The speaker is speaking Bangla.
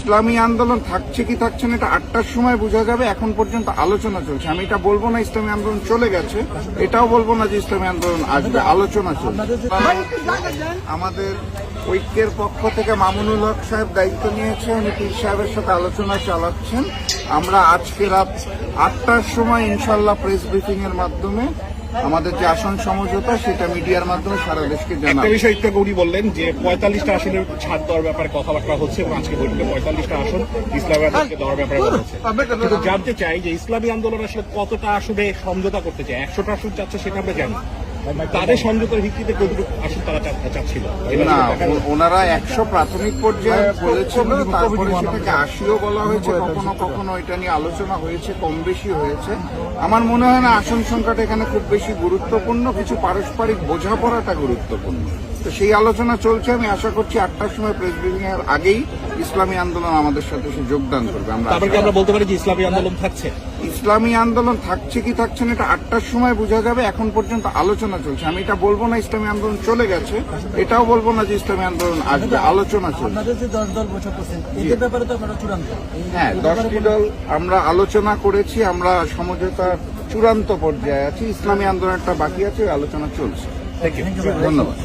ইসলামী আন্দোলন থাকছে কি থাকছে না এটা 8টার সময় বোঝা যাবে। এখন পর্যন্ত আলোচনা চলছে। আমি এটা বলবো না ইসলামী আন্দোলন চলে গেছে, এটাও বলবো না যে ইসলামী আন্দোলন আসবে। আলোচনা চলছে। আমাদের ঐক্যের পক্ষ থেকে মামুনুল হক সাহেব দায়িত্ব নিয়েছে, উনি পীর সাহেবের সাথে আলোচনা চালাচ্ছেন। আমরা আজকে রাত 8টার সময় ইনশাল্লাহ প্রেস ব্রিফিং এর মাধ্যমে আমাদের যে আসন সমঝোতা সেটা মিডিয়ার মাধ্যমে সারা দেশকে জানাবো। একটা বিষয় একটু উনি বললেন যে 45টা আসনের ছাড় দেওয়ার ব্যাপারে কথাবার্তা হচ্ছে এবং আজকে বৈঠকে 45টা আসন ইসলামী আন্দোলনকে দেওয়ার ব্যাপারে বলা হচ্ছে। কিন্তু জানতে চাই যে ইসলামী আন্দোলন আসলে কতটা আসনে সমঝোতা করতে চায়। 100টা আসন চাচ্ছে সেটা আমরা জানি, তাদের সমঝোতার ভিত্তিতে কতটুকু আসন তারা চাচ্ছিল না, ওনারা 100 প্রাথমিক পর্যায়ে বলেছিল, তারপরে সেটাকে 80ও বলা হয়েছে। কখনো কখনো এটা নিয়ে আলোচনা হয়েছে, কম বেশি হয়েছে। আমার মনে হয় না আসন সংখ্যাটা এখানে খুব বেশি গুরুত্বপূর্ণ, কিছু পারস্পরিক বোঝাপড়াটা গুরুত্বপূর্ণ। তো সেই আলোচনা চলছে। আমি আশা করছি 8টার সময় প্রেস ব্রিফিং এর আগেই ইসলামী আন্দোলন আমাদের সাথে সে যোগদান করবে। আমরা বলতে পারি যে ইসলামী আন্দোলন থাকছে। ইসলামী আন্দোলন থাকছে কি থাকছে না এটা 8টার সময় বোঝা যাবে। এখন পর্যন্ত আলোচনা চলছে। আমি এটা বলবো না ইসলামী আন্দোলন চলে গেছে, এটাও বলবো না যে ইসলামী আন্দোলন আসবে। আলোচনা চলছে। হ্যাঁ, 10টি দল আমরা আলোচনা করেছি। আমরা সমঝোতার চূড়ান্ত পর্যায়ে আছি। ইসলামী আন্দোলনটা বাকি আছে, আলোচনা চলছে। থ্যাংক ইউ, ধন্যবাদ।